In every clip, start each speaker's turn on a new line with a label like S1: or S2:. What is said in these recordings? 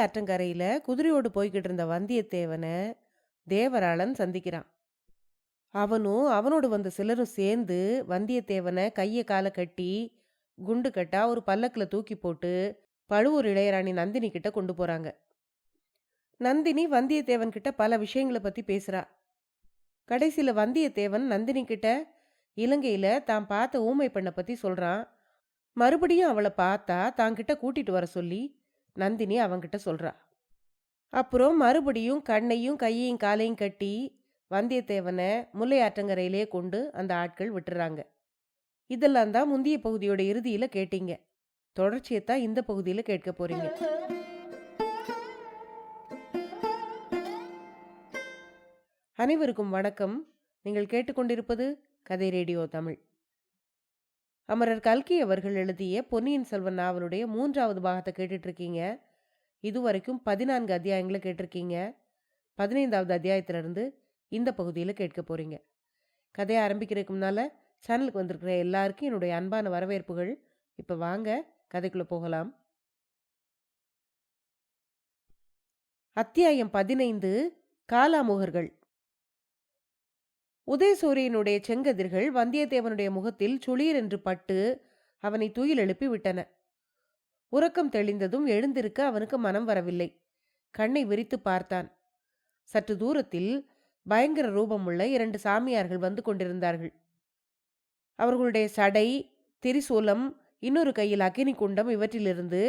S1: ஆற்றங்கரையில குதிரையோடு போய்கிட்டு இருந்த வந்தியத்தேவனை தேவராளன் சந்திக்கிறான். அவனும் அவனோடு வந்த சிலரும் சேர்ந்து வந்தியத்தேவனை கைய காலை கட்டி குண்டு கட்டா ஒரு பல்லக்குல தூக்கி போட்டு பழுவூர் இளையராணி நந்தினி கிட்ட கொண்டு போறாங்க. நந்தினி வந்தியத்தேவன் கிட்ட பல விஷயங்களை பத்தி பேசுறா. கடைசியில வந்தியத்தேவன் நந்தினி கிட்ட இலங்கையில தான் பார்த்த ஊமை பெண்ணை பத்தி சொல்றான். மறுபடியும் அவளை பார்த்தா தாங்கிட்ட கூட்டிட்டு வர சொல்லி நந்தினி அவங்கிட்ட சொல்றா. அப்புறம் மறுபடியும் கண்ணையும் கையையும் காலையும் கட்டி வந்தியத்தேவனை முல்லை ஆற்றங்கரையிலே கொண்டு அந்த ஆட்கள் விட்டுறாங்க. இதெல்லாம் தான் முந்தைய பகுதியோட இறுதியில கேட்டீங்க. தொடர்ச்சியத்தான் இந்த பகுதியில கேட்க போறீங்க. அனைவருக்கும் வணக்கம். நீங்கள் கேட்டுக்கொண்டிருப்பது கதை ரேடியோ தமிழ். அமரர் கல்கி அவர்கள் எழுதிய பொன்னியின் செல்வன் நாவலுடைய 3வது பாகத்தை கேட்டுட்டு இருக்கீங்க. இதுவரைக்கும் 14 அத்தியாயங்களை கேட்டிருக்கீங்க. 15வது அத்தியாயத்திலிருந்து இந்த பகுதியில் கேட்க போறீங்க. கதையை ஆரம்பிக்கிறதுக்கு முன்னால சேனலுக்கு வந்திருக்கிற எல்லாருக்கும் என்னுடைய அன்பான வரவேற்புகள். இப்போ வாங்க கதைக்குள்ள போகலாம். அத்தியாயம் 15 காலாமுகர்கள். உதயசூரியனுடைய செங்கதிர்கள் வந்தியத்தேவனுடைய முகத்தில் சுளீர் என்று பட்டு அவனை துயில் எழுப்பி விட்டன. உறக்கம் தெளிந்ததும் எழுந்திருக்க அவனுக்கு மனம் வரவில்லை. கண்ணை விரித்து பார்த்தான். சற்று தூரத்தில் பயங்கர ரூபமுள்ள 2 சாமியார்கள் வந்து கொண்டிருந்தார்கள். அவர்களுடைய சடை, திரிசூலம், இன்னொரு கையில் அக்கினி குண்டம் இவற்றிலிருந்து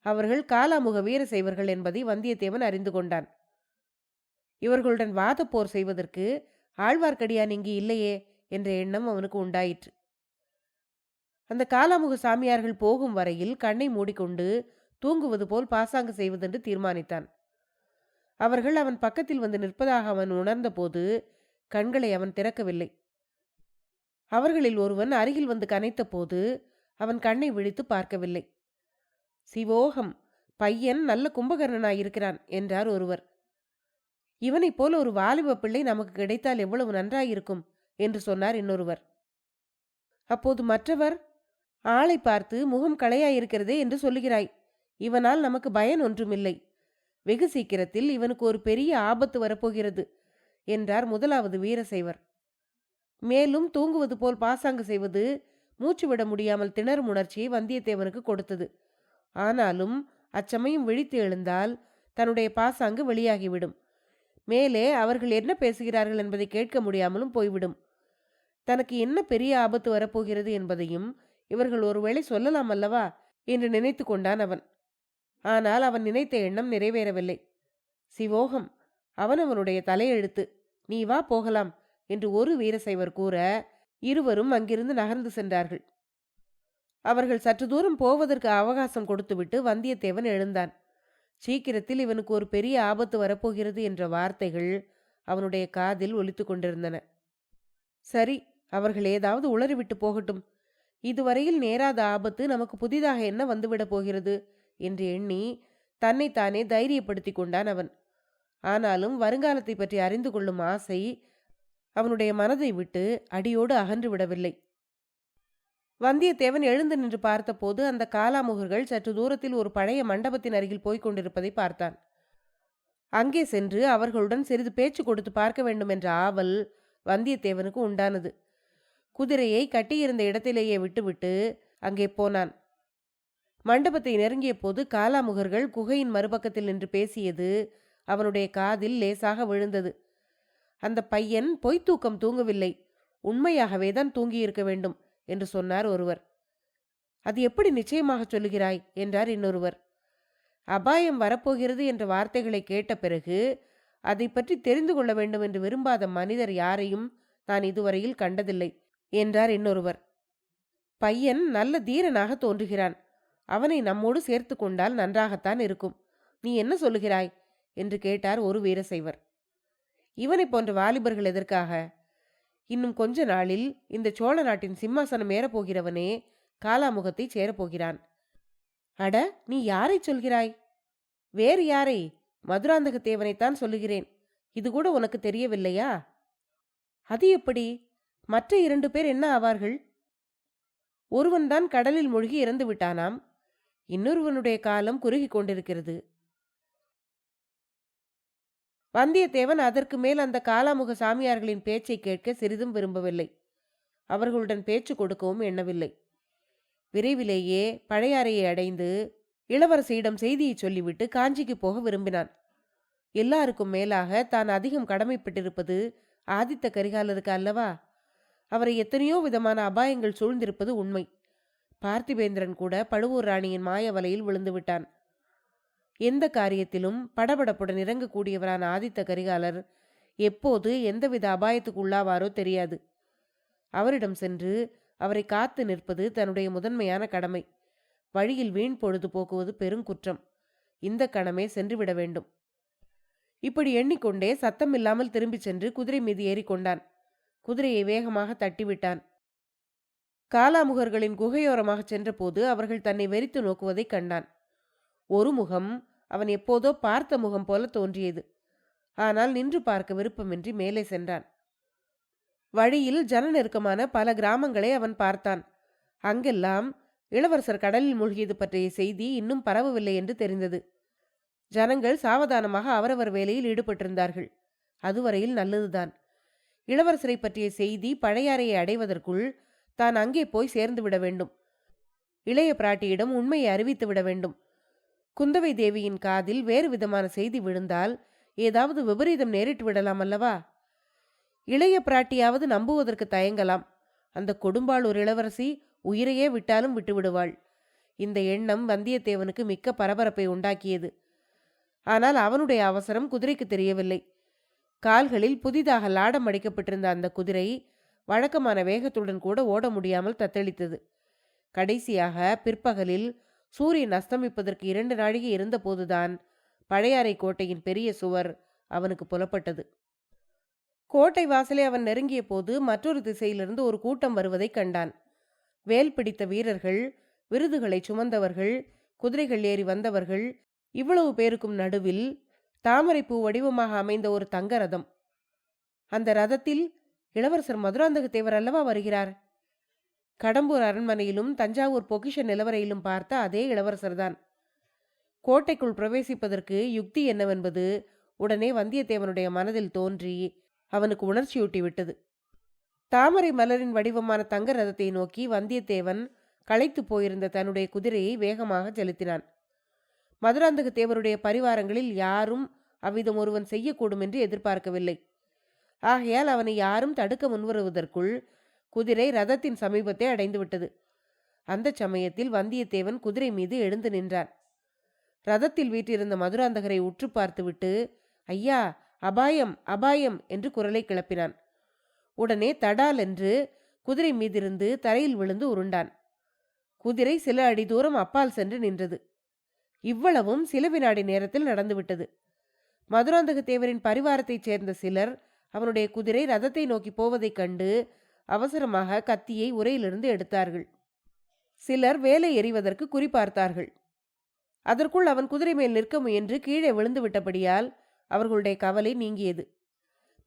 S1: அவர்கள் காலாமுக வீர செய்வர்கள் என்பதை வந்தியத்தேவன் அறிந்து கொண்டான். இவர்களுடன் வாதப்போர் செய்வதற்கு ஆழ்வார்க்கடியான் இங்கு இல்லையே என்ற எண்ணம் அவனுக்கு உண்டாயிற்று. அந்த காலாமுக சாமியார்கள் போகும் வரையில் கண்ணை மூடிக்கொண்டு தூங்குவது போல் பாசாங்கு செய்வதென்று தீர்மானித்தான். அவர்கள் அவன் பக்கத்தில் வந்து நிற்பதாக அவன் உணர்ந்தபோது கண்களை அவன் திறக்கவில்லை. அவர்களில் ஒருவன் அருகில் வந்து கனைத்த போது அவன் கண்ணை விழித்து பார்க்கவில்லை. சிவோகம், பையன் நல்ல கும்பகர்ணனாயிருக்கிறான் என்றார் ஒருவர். இவனைப் போல ஒரு வாலிப பிள்ளை நமக்கு கிடைத்தால் எவ்வளவு நன்றாயிருக்கும் என்று சொன்னார் இன்னொருவர். அப்போது மற்றவர், ஆளை பார்த்து முகம் களையாயிருக்கிறதே என்று சொல்லுகிறாய். இவனால் நமக்கு பயன் ஒன்றுமில்லை. வெகு சீக்கிரத்தில் இவனுக்கு ஒரு பெரிய ஆபத்து வரப்போகிறது என்றார் முதலாவது வீரசைவர். மேலும் தூங்குவது போல் பாசாங்கு செய்வது மூச்சு விட முடியாமல் திணறும் உணர்ச்சியை வந்தியத்தேவனுக்கு கொடுத்தது. ஆனாலும் அச்சமயம் விழித்து எழுந்தால் தன்னுடைய பாசாங்கு வெளியாகிவிடும். மேலே அவர்கள் என்ன பேசுகிறார்கள் என்பதை கேட்க முடியாமலும் போய்விடும். தனக்கு என்ன பெரிய ஆபத்து வரப்போகிறது என்பதையும் இவர்கள் ஒருவேளை சொல்லலாம் அல்லவா என்று நினைத்து கொண்டான் அவன். ஆனால் அவன் நினைத்த எண்ணம் நிறைவேறவில்லை. சிவோகம், அவனுடைய தலையெழுத்து. நீ வா போகலாம் என்று ஒரு வீரசைவர் கூற இருவரும் அங்கிருந்து நகர்ந்து சென்றார்கள். அவர்கள் சற்று தூரம் போவதற்கு அவகாசம் கொடுத்துவிட்டு வந்தியத்தேவன் எழுந்தான். சீக்கிரத்தில் இவனுக்கு ஒரு பெரிய ஆபத்து வரப்போகிறது என்ற வார்த்தைகள் அவனுடைய காதில் ஒலித்து கொண்டிருந்தன. சரி, அவர்கள் ஏதாவது உளறிவிட்டு போகட்டும். இதுவரையில் நேராத ஆபத்து நமக்கு புதிதாக என்ன வந்துவிடப் போகிறது என்று எண்ணி தன்னைத்தானே தைரியப்படுத்தி கொண்டான் அவன். ஆனாலும் வருங்காலத்தை பற்றி அறிந்து கொள்ளும் ஆசை அவனுடைய மனதை விட்டு அடியோடு அகன்று விடவில்லை. வந்தியத்தேவன் எழுந்து நின்று பார்த்தபோது அந்த காலாமுகர்கள் சற்று தூரத்தில் ஒரு பழைய மண்டபத்தின் அருகில் போய்க் கொண்டிருப்பதை பார்த்தான். அங்கே சென்று அவர்களுடன் சிறிது பேச்சு கொடுத்து பார்க்க வேண்டும் என்ற ஆவல் வந்தியத்தேவனுக்கு உண்டானது. குதிரையை கட்டியிருந்த இடத்திலேயே விட்டுவிட்டு அங்கே போனான். மண்டபத்தை நெருங்கிய போது காலாமுகர்கள் குகையின் மறுபக்கத்தில் நின்று பேசியது அவனுடைய காதில் லேசாக விழுந்தது. அந்த பையன் பொய்த்தூக்கம் தூங்கவில்லை, உண்மையாகவே தான் தூங்கியிருக்க வேண்டும் என்று சொன்னார் ஒருவர். அது எப்படி நிச்சயமாக சொல்லுகிறாய் என்றார் இன்னொருவர். அபாயம் வரப்போகிறது என்ற வார்த்தைகளை கேட்ட பிறகு அதை பற்றி தெரிந்து கொள்ள வேண்டும் என்று விரும்பாத மனிதர் யாரையும் நான் இதுவரையில் கண்டதில்லை என்றார் இன்னொருவர். பையன் நல்ல தீரனாக தோன்றுகிறான். அவனை நம்மோடு சேர்த்து கொண்டால் நன்றாகத்தான் இருக்கும். நீ என்ன சொல்லுகிறாய் என்று கேட்டார் ஒரு வீரசைவர். இவனை போன்ற வாலிபர்கள் எதற்காக? இன்னும் கொஞ்ச நாளில் இந்த சோழ நாட்டின் சிம்மாசனம் ஏறப்போகிறவனே காலாமுகத்தை சேரப்போகிறான். அட, நீ யாரை சொல்கிறாய்? வேறு யாரை? மதுராந்தகத்தேவனைத்தான் சொல்லுகிறேன். இது கூட உனக்கு தெரியவில்லையா? அது எப்படி? மற்ற 2 பேர் என்ன ஆவார்கள்? ஒருவன்தான் கடலில் மூழ்கி இறந்து விட்டானாம். இன்னொருவனுடைய காலம் குறுகி கொண்டிருக்கிறது. வந்தியத்தேவன் அதற்கு மேல் அந்த காலாமுக சாமியார்களின் பேச்சை கேட்க சிறிதும் விரும்பவில்லை. அவர்களுடன் பேச்சு கொடுக்கவும் எண்ணவில்லை. விரைவிலேயே பழையாறையை அடைந்து இளவரசியிடம் செய்தியை சொல்லிவிட்டு காஞ்சிக்கு போக விரும்பினான். எல்லாருக்கும் மேலாக தான் அதிகம் கடமைப்பட்டிருப்பது ஆதித்த கரிகாலருக்கு அல்லவா? அவரை எத்தனையோ விதமான அபாயங்கள் சூழ்ந்திருப்பது உண்மை. பார்த்திபேந்திரன் கூட பழுவூர் ராணியின் மாய வலையில் விழுந்து விட்டான். எந்த காரியத்திலும் படபடப்புடன் இறங்கக்கூடியவரான ஆதித்த கரிகாலர் எப்போது எந்தவித அபாயத்துக்கு உள்ளாவாரோ தெரியாது. அவரிடம் சென்று அவரை காத்து நிற்பது தன்னுடைய முதன்மையான கடமை. வழியில் வீண் பொழுது போக்குவது பெருங்குற்றம். இந்த கணமே சென்றுவிட வேண்டும். இப்படி எண்ணிக்கொண்டே சத்தமில்லாமல் திரும்பிச் சென்று குதிரை மீது ஏறிக்கொண்டான். குதிரையை வேகமாக தட்டிவிட்டான். காலாமுகர்களின் குகையோரமாக சென்றபோது அவர்கள் தன்னை வெறித்து நோக்குவதைக் கண்டான். ஒரு முகம் அவன் எப்போதோ பார்த்த முகம் போல தோன்றியது. ஆனால் நின்று பார்க்க விருப்பமின்றி மேலே சென்றான். வழியில் ஜன நெருக்கமான பல கிராமங்களை அவன் பார்த்தான். அங்கெல்லாம் இளவரசர் கடலில் மூழ்கியது பற்றிய செய்தி இன்னும் பரவவில்லை என்று தெரிந்தது. ஜனங்கள் சாவதானமாக அவரவர் வேலையில் ஈடுபட்டிருந்தார்கள். அதுவரையில் நல்லதுதான். இளவரசரை பற்றிய செய்தி பழையாறையை அடைவதற்குள் தான் அங்கே போய் சேர்ந்து விட வேண்டும். இளைய பிராட்டியிடம் உண்மையை அறிவித்து விட வேண்டும். குந்தவை தேவியின் காதில் வேறு விதமான செய்தி விழுந்தால் ஏதாவது விபரீதம் நேரிட்டு விடலாம் அல்லவா? இளைய பிராட்டியாவது நம்புவதற்கு தயங்கலாம். அந்த கொடும்பாளூர் இளவரசி உயிரையே விட்டாலும் விட்டுவிடுவாள். இந்த எண்ணம் வந்தியத்தேவனுக்கு மிக்க பரபரப்பை உண்டாக்கியது. ஆனால் அவனுடைய அவசரம் குதிரைக்கு தெரியவில்லை. கால்களில் புதிதாக லாடம் அடிக்கப்பட்டிருந்த அந்த குதிரை வழக்கமான வேகத்துடன் கூட ஓட முடியாமல் தத்தளித்தது. கடைசியாக பிற்பகலில் சூரியன் அஸ்தமிப்பதற்கு 2 நாழிகை இருந்தபோதுதான் பழையாறை கோட்டையின் பெரிய சுவர் அவனுக்கு புலப்பட்டது. கோட்டை வாசலை அவன் நெருங்கிய போது மற்றொரு திசையிலிருந்து ஒரு கூட்டம் வருவதைக் கண்டான். வேல் பிடித்த வீரர்கள், விருதுகளை சுமந்தவர்கள், குதிரைகள் ஏறி வந்தவர்கள், இவ்வளவு பேருக்கும் நடுவில் தாமரைப்பூ வடிவமாக அமைந்த ஒரு தங்க ரதம். அந்த ரதத்தில் இளவரசர் மதுராந்தகத்தேவர் அல்லவா வருகிறார்? கடம்பூர் அரண்மனையிலும் தஞ்சாவூர் பொக்கிஷ நிலவரையிலும் பார்த்த அதே இளவரசர்தான். கோட்டைக்குள் பிரவேசிப்பதற்கு யுக்தி என்னவென்பது உடனே வந்தியத்தேவனுடைய மனதில் தோன்றி அவனுக்கு உணர்ச்சியூட்டிவிட்டது. தாமரை மலரின் வடிவமான தங்க ரதத்தை நோக்கி வந்தியத்தேவன் களைத்து போயிருந்த தன்னுடைய குதிரையை வேகமாக செலுத்தினான். மதுராந்தகத்தேவருடைய பரிவாரங்களில் யாரும் அவ்விதம் ஒருவன் செய்யக்கூடும் என்று எதிர்பார்க்கவில்லை. ஆகையால் அவனை யாரும் தடுக்க முன்வருவதற்குள் குதிரை ரதத்தின் சமீபத்தை அடைந்துவிட்டது. அந்த சமயத்தில் வந்தியத்தேவன் குதிரை மீது எழுந்து நின்றான். ரதத்தில் வீற்றிருந்த மதுராந்தகரை உற்று பார்த்துவிட்டு, ஐயா, அபாயம் அபாயம் என்று குரலை கிளப்பினான். உடனே தடால் என்று குதிரை மீதிருந்து தரையில் விழுந்து உருண்டான். குதிரை சில அடி தூரம் அப்பால் சென்று நின்றது. இவ்வளவும் சில வினாடி நேரத்தில் நடந்துவிட்டது. மதுராந்தகத்தேவரின் பரிவாரத்தைச் சேர்ந்த சிலர் அவனுடைய குதிரை ரதத்தை நோக்கி போவதைக் கண்டு அவசரமாக கத்தியை உரையிலிருந்து எடுத்தார்கள். சிலர் வேலை எறிவதற்கு குறிப்பார்த்தார்கள். அதற்குள் அவன் குதிரை மேல் நிற்க முயன்று கீழே விழுந்து விட்டபடியால் அவர்களுடைய கவலை நீங்கியது.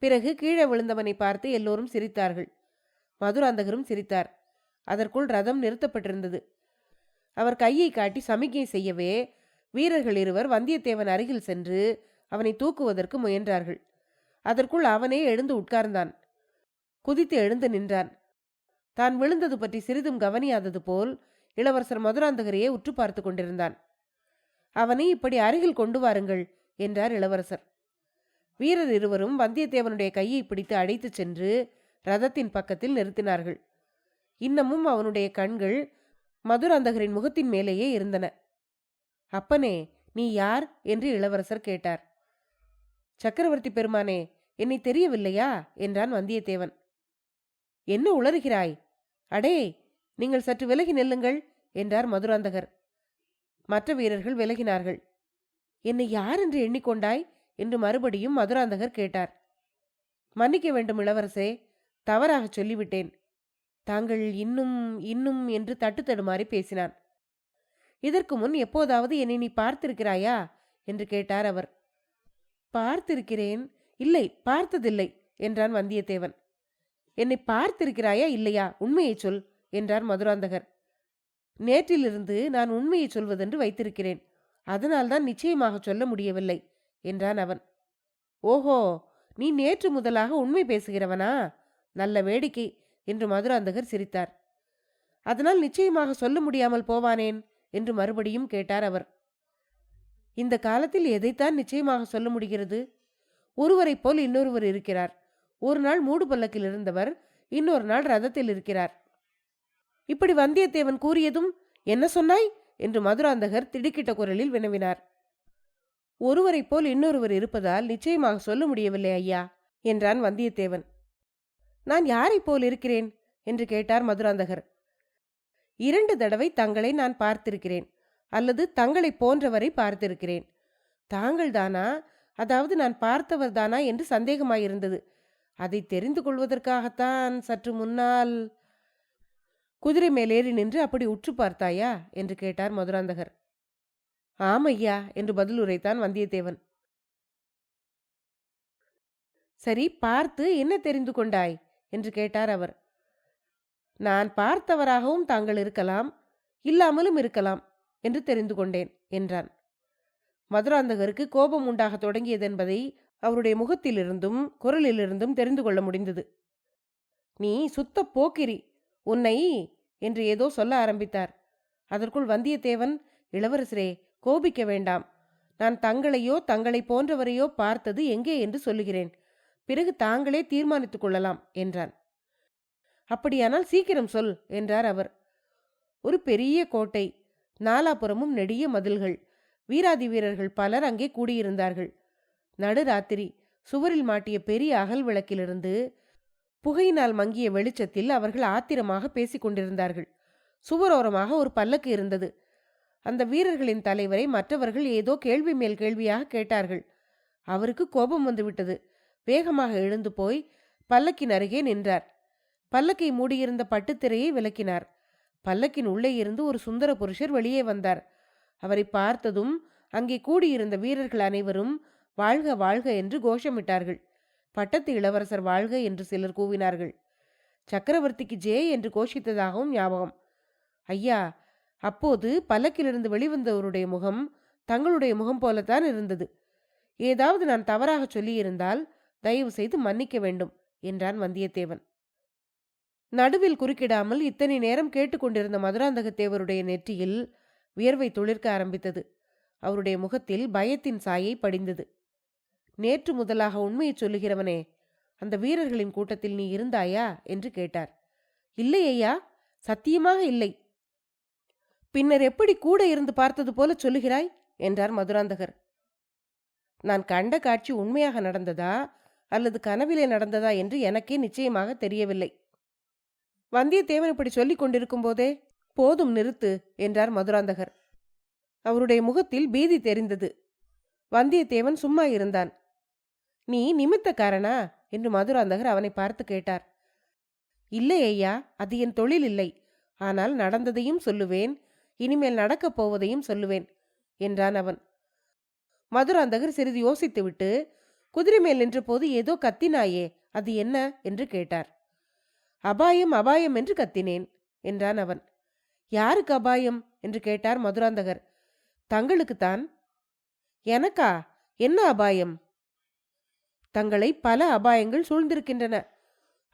S1: பிறகு கீழே விழுந்தவனை பார்த்து எல்லோரும் சிரித்தார்கள். மதுராந்தகரும் சிரித்தார். அதற்குள் ரதம் நிறுத்தப்பட்டிருந்தது. அவர் கையை காட்டி சமிக்ஞை செய்யவே வீரர்கள் இருவர் வந்தியத்தேவன் அருகில் சென்று அவனை தூக்குவதற்கு முயன்றார்கள். அதற்குள் அவனே எழுந்து உட்கார்ந்தான். குதித்து எழுந்து நின்றான். தான் விழுந்தது பற்றி சிறிதும் கவனியாதது போல் இளவரசர் மதுராந்தகரையே உற்று பார்த்து கொண்டிருந்தான். அவனை இப்படி அருகில் கொண்டு வாருங்கள் என்றார் இளவரசர். வீரர் இருவரும் வந்தியத்தேவனுடைய கையை பிடித்து அழைத்துச் சென்று ரதத்தின் பக்கத்தில் நிறுத்தினார்கள். இன்னமும் அவனுடைய கண்கள் மதுராந்தகரின் முகத்தின் மேலேயே இருந்தன. அப்பனே, நீ யார் என்று இளவரசர் கேட்டார். சக்கரவர்த்தி பெருமானே, என்னை தெரியவில்லையா என்றான் வந்தியத்தேவன். என்ன உளறுகிறாய்? அடே, நீங்கள் சற்று விலகி நெல்லுங்கள் என்றார் மதுராந்தகர். மற்ற வீரர்கள் விலகினார்கள். என்னை யார் என்று எண்ணிக்கொண்டாய் என்று மறுபடியும் மதுராந்தகர் கேட்டார். மன்னிக்க வேண்டும் இளவரசே, தவறாக சொல்லிவிட்டேன். தாங்கள் இன்னும் இன்னும் என்று தட்டுத்தடுமாறி பேசினான். இதற்கு முன் எப்போதாவது என்னை நீ பார்த்திருக்கிறாயா என்று கேட்டார் அவர். பார்த்திருக்கிறேன், இல்லை பார்த்ததில்லை என்றான் வந்தியத்தேவன். என்னை பார்த்திருக்கிறாயா இல்லையா, உண்மையை சொல் என்றார் மதுராந்தகர். நேற்றிலிருந்து நான் உண்மையை சொல்வதென்று வைத்திருக்கிறேன். அதனால்தான் நிச்சயமாக சொல்ல முடியவில்லை என்றான் அவன். ஓஹோ, நீ நேற்று முதலாக உண்மை பேசுகிறவனா? நல்ல வேடிக்கை என்று மதுராந்தகர் சிரித்தார். அதனால் நிச்சயமாக சொல்ல முடியாமல் போவானேன் என்று மறுபடியும் கேட்டார் அவர். இந்த காலத்தில் எதைத்தான் நிச்சயமாக சொல்ல முடிகிறது? ஒருவரைப் போல் இன்னொருவர் இருக்கிறார். ஒரு நாள் மூடு பல்லக்கில் இருந்தவர் இன்னொரு நாள் ரதத்தில் இருக்கிறார். இப்படி வந்தியத்தேவன் கூறியதும் என்ன சொன்னாய் என்று மதுராந்தகர் திடுக்கிட்ட குரலில் வினவினார். ஒருவரைப் போல் இன்னொருவர் இருப்பதால் நிச்சயமாக சொல்ல முடியவில்லை ஐயா என்றான் வந்தியத்தேவன். நான் யாரைப் போல் இருக்கிறேன் என்று கேட்டார் மதுராந்தகர். 2 தடவை தங்களை நான் பார்த்திருக்கிறேன், அல்லது தங்களை போன்றவரை பார்த்திருக்கிறேன். தாங்கள்தானா, அதாவது நான் பார்த்தவர் தானா என்று சந்தேகமாயிருந்தது. அதை தெரிந்து கொள்வதற்காகத்தான் சற்று முன்னால் குதிரை மேலேறி நின்று அப்படி உற்று பார்த்தாயா என்று கேட்டார் மதுராந்தகர். ஆமையா என்று பதில் உரைத்தான் வந்தியத்தேவன். சரி, பார்த்து என்ன தெரிந்து கொண்டாய் என்று கேட்டார் அவர். நான் பார்த்தவராகவும் தாங்கள் இருக்கலாம், இல்லாமலும் இருக்கலாம் என்று தெரிந்து கொண்டேன் என்றான். மதுராந்தகருக்கு கோபம் உண்டாக தொடங்கியதென்பதை அவருடைய முகத்திலிருந்தும் குரலிலிருந்தும் தெரிந்து கொள்ள முடிந்தது. நீ சுத்த போக்கிரி, உன்னை என்று ஏதோ சொல்ல ஆரம்பித்தார். அதற்குள் வந்தியத்தேவன், இளவரசரே, கோபிக்க வேண்டாம். நான் தங்களையோ தங்களை போன்றவரையோ பார்த்தது எங்கே என்று சொல்லுகிறேன். பிறகு தாங்களே தீர்மானித்துக் கொள்ளலாம் என்றான். அப்படியானால் சீக்கிரம் சொல் என்றார் அவர். ஒரு பெரிய கோட்டை, நாலாபுறமும் நெடிய மதில்கள், வீராதி வீரர்கள் பலர் அங்கே கூடியிருந்தார்கள். நடுராத்திரி சுவரில் மாட்டிய பெரிய அகல் விளக்கிலிருந்து புகையினால் மங்கிய வெளிச்சத்தில் அவர்கள் ஆத்திரமாக பேசிக் கொண்டிருந்தார்கள். சுவரோரமாக ஒரு பல்லக்கு இருந்தது. அந்த வீரர்களின் தலைவரை மற்றவர்கள் ஏதோ கேள்வி மேல் கேள்வியாக கேட்டார்கள். அவருக்கு கோபம் வந்துவிட்டது. வேகமாக எழுந்து போய் பல்லக்கின் அருகே நின்றார். பல்லக்கை மூடியிருந்த பட்டுத்திரையை விலக்கினார். பல்லக்கின் உள்ளே இருந்து ஒரு சுந்தர புருஷர் வெளியே வந்தார். அவரை பார்த்ததும் அங்கே கூடியிருந்த வீரர்கள் அனைவரும் வாழ்க வாழ்க என்று கோஷமிட்டார்கள். பட்டத்து இளவரசர் வாழ்க என்று சிலர் கூவினார்கள். சக்கரவர்த்திக்கு ஜே என்று கோஷித்ததாகவும் ஞாபகம். ஐயா, அப்போது பல்லக்கிலிருந்து வெளிவந்தவருடைய முகம் தங்களுடைய முகம் போலத்தான் இருந்தது. ஏதாவது நான் தவறாக சொல்லியிருந்தால் தயவு செய்து மன்னிக்க வேண்டும் என்றான் வந்தியத்தேவன். நடுவில் குறுக்கிடாமல் இத்தனை நேரம் கேட்டுக்கொண்டிருந்த மதுராந்தகத்தேவருடைய நெற்றியில் வியர்வை துளிர்க்க ஆரம்பித்தது. அவருடைய முகத்தில் பயத்தின் சாயை படிந்தது. நேற்று முதலாக உண்மையை சொல்லுகிறவனே, அந்த வீரர்களின் கூட்டத்தில் நீ இருந்தாயா என்று கேட்டார். இல்லை ஐயா, சத்தியமாக இல்லை. பின்னர் எப்படி கூட இருந்து பார்த்தது போல சொல்லுகிறாய் என்றார் மதுராந்தகர். நான் கண்ட காட்சி உண்மையாக நடந்ததா அல்லது கனவிலே நடந்ததா என்று எனக்கே நிச்சயமாக தெரியவில்லை. வந்தியத்தேவன் இப்படி சொல்லிக் கொண்டிருக்கும் போதே, போதும் நிறுத்து என்றார் மதுராந்தகர். அவருடைய முகத்தில் பீதி தெரிந்தது. வந்தியத்தேவன் சும்மா இருந்தான். நீ நிமித்தக்காரனா என்று மதுராந்தகர் அவனை பார்த்து கேட்டார். இல்லை ஐயா, அது என் தொழில் இல்லை. ஆனால் நடந்ததையும் சொல்லுவேன், இனிமேல் நடக்கப் போவதையும் சொல்லுவேன் என்றான் அவன். மதுராந்தகர் சிறிது யோசித்துவிட்டு, குதிரை மேல் நின்ற போது ஏதோ கத்தினாயே, அது என்ன என்று கேட்டார். அபாயம் அபாயம் என்று கத்தினேன் என்றான் அவன். யாருக்கு அபாயம் என்று கேட்டார் மதுராந்தகர். தங்களுக்குத்தான். எனக்கா? என்ன அபாயம்? தங்களை பல அபாயங்கள் சூழ்ந்திருக்கின்றன.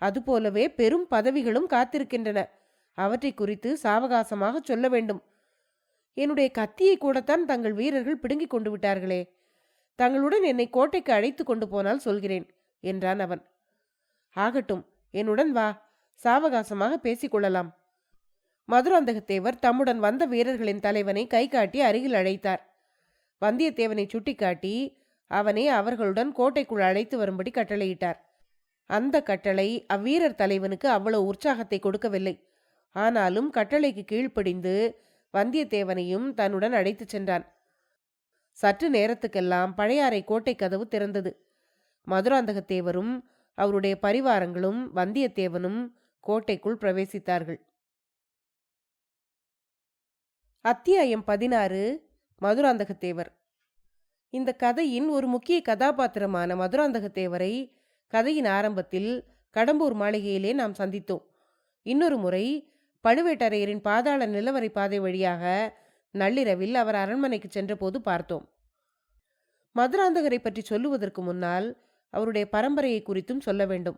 S1: அதுபோலவே பெரும் பதவிகளும் காத்திருக்கின்றன. அவற்றை குறித்து சாவகாசமாக சொல்ல வேண்டும். என்னுடைய கத்தியை கூடத்தான் தங்கள் வீரர்கள் பிடுங்கிக் கொண்டு விட்டார்களே. தங்களுடன் என்னை கோட்டைக்கு அழைத்து கொண்டு போனால் சொல்கிறேன் என்றான் அவன். ஆகட்டும், என்னுடன் வா, சாவகாசமாக பேசிக்கொள்ளலாம். மதுராந்தகத்தேவர் தம்முடன் வந்த வீரர்களின் தலைவனை கை காட்டி அருகில் அழைத்தார். வந்தியத்தேவனை சுட்டிக்காட்டி அவனை அவர்களுடன் கோட்டைக்குள் அழைத்து வரும்படி கட்டளையிட்டார். அந்த கட்டளை அவ்வீரர் தலைவனுக்கு அவ்வளவு உற்சாகத்தை கொடுக்கவில்லை. ஆனாலும் கட்டளைக்கு கீழ்ப்படிந்து வந்தியத்தேவனையும் தன்னுடன் அழைத்துச் சென்றான். சற்று நேரத்துக்கெல்லாம் பழையாறை கோட்டை கதவு திறந்தது. மதுராந்தகத்தேவரும் அவருடைய பரிவாரங்களும் வந்தியத்தேவனும் கோட்டைக்குள் பிரவேசித்தார்கள். அத்தியாயம் 16. மதுராந்தகத்தேவர். இந்த கதையின் ஒரு முக்கிய கதாபாத்திரமான மதுராந்தகத்தேவரை கதையின் ஆரம்பத்தில் கடம்பூர் மாளிகையிலே நாம் சந்தித்தோம். இன்னொரு முறை பழுவேட்டரையரின் பாதாள நிலவரை பாதை வழியாக நள்ளிரவில் அவர் அரண்மனைக்கு சென்றபோது பார்த்தோம். மதுராந்தகரை பற்றி சொல்லுவதற்கு முன்னால் அவருடைய பரம்பரையை குறித்தும் சொல்ல வேண்டும்.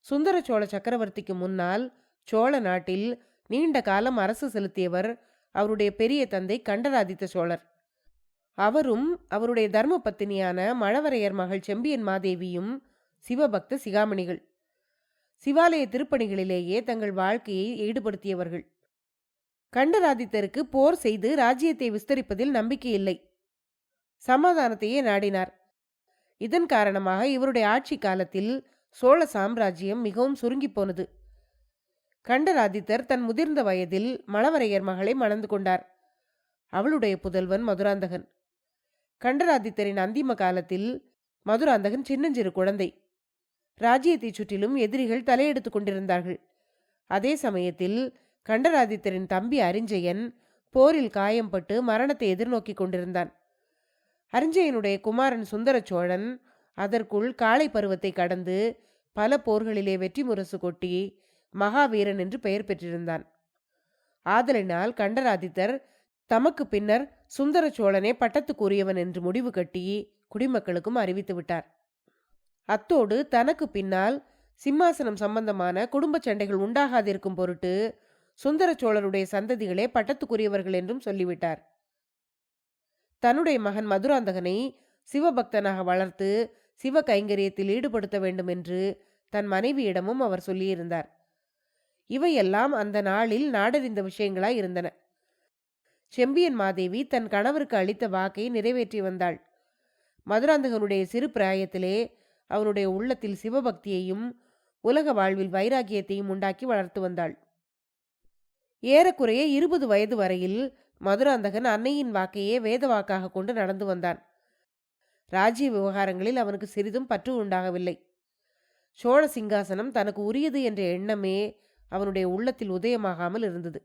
S1: சுந்தர சோழ சக்கரவர்த்திக்கு முன்னால் சோழ நாட்டில் நீண்ட காலம் அரசு செலுத்தியவர் அவருடைய பெரிய தந்தை கண்டராதித்த சோழர். அவரும் அவருடைய தர்ம பத்தினியான மழவரையர் மகள் செம்பியன் மாதேவியும் சிவபக்த சிகாமணிகள். சிவாலய திருப்பணிகளிலேயே தங்கள் வாழ்க்கையை ஈடுபடுத்தியவர்கள். கண்டராதித்தருக்கு போர் செய்து ராஜ்யத்தை விஸ்தரிப்பதில் நம்பிக்கை இல்லை. சமாதானத்தையே நாடினார். இதன் காரணமாக இவருடைய ஆட்சி காலத்தில் சோழ சாம்ராஜ்யம் மிகவும் சுருங்கி போனது. கண்டராதித்தர் தன் முதிர்ந்த வயதில் மழவரையர் மகளை மணந்து கொண்டார். அவளுடைய புதல்வன் மதுராந்தகன். கண்டராதித்தரின் அந்திம காலத்தில் மதுராந்தகன் சின்னஞ்சிறு குழந்தை. ராஜ்யத்தை சுற்றிலும் எதிரிகள் தலையெடுத்துக் கொண்டிருந்தார்கள். அதே சமயத்தில் கண்டராதித்தரின் தம்பி அரிஞ்சயன் போரில் காயம்பட்டு மரணத்தை எதிர்நோக்கி கொண்டிருந்தான். அரிஞ்சயனுடைய குமாரன் சுந்தர சோழன் அதற்குள் காளை பருவத்தை கடந்து பல போர்களிலே வெற்றி முரசு கொட்டி மகாவீரன் என்று பெயர் பெற்றிருந்தான். ஆதலினால் கண்டராதித்தர் தமக்கு பின்னர் சுந்தர சோழனே பட்டத்துக்குரியவன் என்று முடிவு கட்டி குடிமக்களுக்கும் அறிவித்து விட்டார். அத்தோடு தனக்கு பின்னால் சிம்மாசனம் சம்பந்தமான குடும்ப சண்டைகள் உண்டாகாதிருக்கும் பொருட்டு சுந்தர சோழருடைய சந்ததிகளே பட்டத்துக்குரியவர்கள் என்றும் சொல்லிவிட்டார். தன்னுடைய மகன் மதுராந்தகனை சிவபக்தனாக வளர்த்து சிவ கைங்கரியத்தில் ஈடுபடுத்த வேண்டும் என்று தன் மனைவியிடமும் அவர் சொல்லியிருந்தார். இவையெல்லாம் அந்த நாளில் நாடறிந்த விஷயங்களாய் இருந்தன. செம்பியன் மாதேவி தன் கணவருக்கு அளித்த வாக்கை நிறைவேற்றி வந்தாள். மதுராந்தகனுடைய சிறு பிராயத்திலே அவனுடைய உள்ளத்தில் சிவபக்தியையும் உலக வாழ்வில் வைராகியத்தையும் உண்டாக்கி வளர்த்து வந்தாள். ஏறக்குறைய 20 வயது வரையில் மதுராந்தகன் அன்னையின் வாக்கையே வேத வாக்காக கொண்டு நடந்து வந்தான். ராஜ்ய விவகாரங்களில் அவனுக்கு சிறிதும் பற்று உண்டாகவில்லை. சோழ சிங்காசனம் தனக்கு உரியது என்ற எண்ணமே அவனுடைய உள்ளத்தில் உதயமாகாமல் இருந்தது.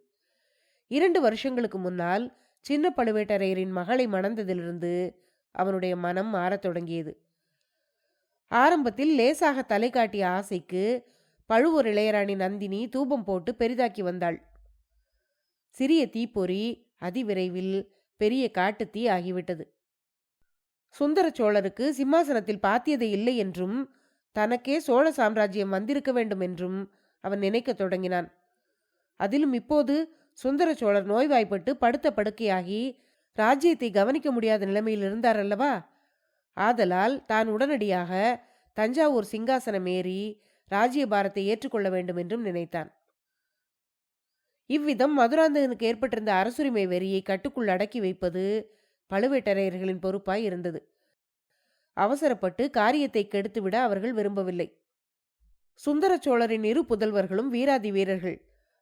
S1: 2 வருஷங்களுக்கு முன்னால் சின்ன பழுவேட்டரையரின் மகளை மணந்ததிலிருந்து அவனுடைய மனம் மாறத் தொடங்கியது. ஆரம்பத்தில் லேசாக தலை காட்டிய ஆசைக்கு பழுவூர் இளையராணி நந்தினி தூபம் போட்டு பெரிதாக்கி வந்தாள். சிறிய தீப்பொறி அதிவிரைவில் பெரிய காட்டுத்தீ ஆகிவிட்டது. சுந்தர சோழருக்கு சிம்மாசனத்தில் பாத்தியதை இல்லை என்றும் தனக்கே சோழ சாம்ராஜ்யம் வந்திருக்க வேண்டும் என்றும் அவன் நினைக்க தொடங்கினான். அதிலும் இப்போது சுந்தர சோழர் நோய்வாய்ப்பட்டு படுத்த படுக்கையாகி ராஜ்யத்தை கவனிக்க முடியாத நிலைமையில் இருந்தார் அல்லவா? ஆதலால் தான் உடனடியாக தஞ்சாவூர் சிங்காசனம் ஏறி ராஜ்யபாரத்தை ஏற்றுக்கொள்ள வேண்டும் என்றும் நினைத்தான். இவ்விதம் மதுராந்தகனுக்கு ஏற்பட்டிருந்த அரசுரிமை வெறியை கட்டுக்குள் அடக்கி வைப்பது பழுவேட்டரையர்களின் பொறுப்பாய் இருந்தது. அவசரப்பட்டு காரியத்தை கெடுத்துவிட அவர்கள் விரும்பவில்லை. சுந்தர சோழரின் 2 புதல்வர்களும் வீராதி வீரர்கள்.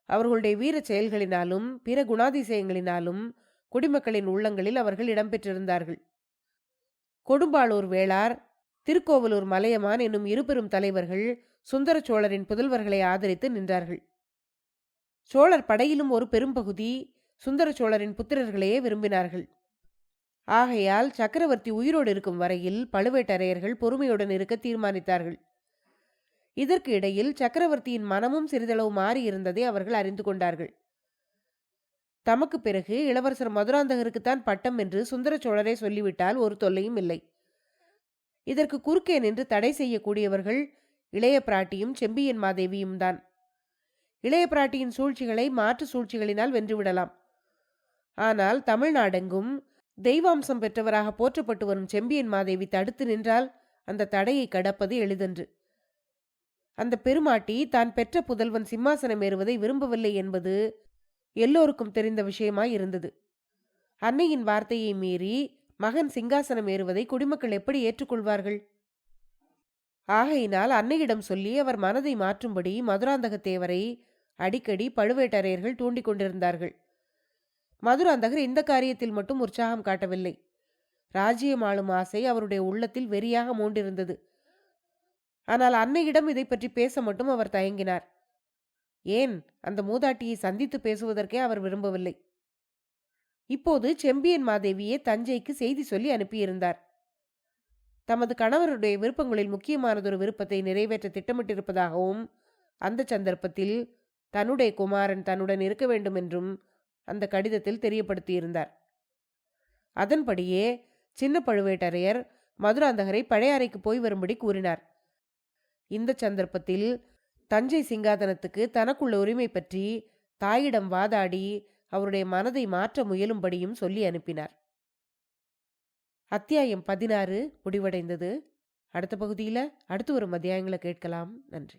S1: அவர்களுடைய வீர செயல்களினாலும் பிற குணாதிசயங்களினாலும் குடிமக்களின் உள்ளங்களில் அவர்கள் இடம்பெற்றிருந்தார்கள். கொடும்பாளூர் வேளார், திருக்கோவலூர் மலையமான் என்னும் 2 பெரும் தலைவர்கள் சுந்தர சோழரின் புதல்வர்களை ஆதரித்து நின்றார்கள். சோழர் படையிலும் ஒரு பெரும்பகுதி சுந்தர சோழரின் புத்திரர்களையே விரும்பினார்கள். ஆகையால் சக்கரவர்த்தி உயிரோடு இருக்கும் வரையில் பழுவேட்டரையர்கள் பொறுமையுடன் இருக்க தீர்மானித்தார்கள். இதற்கு இடையில் சக்கரவர்த்தியின் மனமும் சிறிதளவு மாறி இருந்ததை அவர்கள் அறிந்து கொண்டார்கள். தமக்கு பிறகு இளவரசர் மதுராந்தகருக்குத்தான் பட்டம் என்று சுந்தர சோழரே சொல்லிவிட்டால் ஒரு தொல்லையும் இல்லை. இதற்கு குறுக்கே நின்று தடை செய்யக்கூடியவர்கள் இளைய பிராட்டியும் செம்பியன் மாதேவியும் தான். இளைய பிராட்டியின் சூழ்ச்சிகளை மாற்று சூழ்ச்சிகளினால் வென்றுவிடலாம். ஆனால் தமிழ்நாடெங்கும் தெய்வாம்சம் பெற்றவராக போற்றப்பட்டு வரும் செம்பியன் மாதேவி தடுத்து நின்றால் அந்த தடையை கடப்பது எளிதன்று. அந்த பெருமாட்டி தான் பெற்ற புதல்வன் சிம்மாசனம் ஏறுவதை விரும்பவில்லை என்பது எல்லோருக்கும் தெரிந்த விஷயமாய் இருந்தது. அன்னையின் வார்த்தையை மீறி மகன் சிங்காசனம் ஏறுவதை குடிமக்கள் எப்படி ஏற்றுக்கொள்வார்கள்? ஆகையினால் அன்னையிடம் சொல்லி அவர் மனதை மாற்றும்படி மதுராந்தகத்தேவரை அடிக்கடி பழுவேட்டரையர்கள் தூண்டிக் கொண்டிருந்தார்கள். மதுராந்தகர் இந்த காரியத்தில் மட்டும் உற்சாகம் காட்டவில்லை. ராஜ்யம் ஆளும் ஆசை அவருடைய உள்ளத்தில் வெறியாக மூண்டிருந்தது. ஆனால் அன்னையிடம் இதை பற்றி பேச மட்டும் அவர் தயங்கினார். ஏன், அந்த மூதாட்டியை சந்தித்து பேசுவதற்கே அவர் விரும்பவில்லை. இப்போது செம்பியன் மாதேவியே தஞ்சைக்கு செய்தி சொல்லி அனுப்பியிருந்தார். தமது கணவருடைய விருப்பங்களில் முக்கியமானதொரு விருப்பத்தை நிறைவேற்ற திட்டமிட்டிருப்பதாகவும் அந்த சந்தர்ப்பத்தில் தன்னுடைய குமாரன் தன்னுடன் இருக்க வேண்டும் என்றும் அந்த கடிதத்தில் தெரியப்படுத்தியிருந்தார். அதன்படியே சின்ன பழுவேட்டரையர் மதுராந்தகரை பழையாறைக்கு போய் வரும்படி கூறினார். இந்த சந்தர்ப்பத்தில் தஞ்சை சிங்காதனத்துக்கு தனக்குள்ள உரிமை பற்றி தாயிடம் வாதாடி அவருடைய மனதை மாற்ற முயலும்படியும் சொல்லி அனுப்பினார். அத்தியாயம் 16 முடிவடைந்தது. அடுத்த பகுதியில் அடுத்து வரும் அத்தியாயங்களை கேட்கலாம். நன்றி.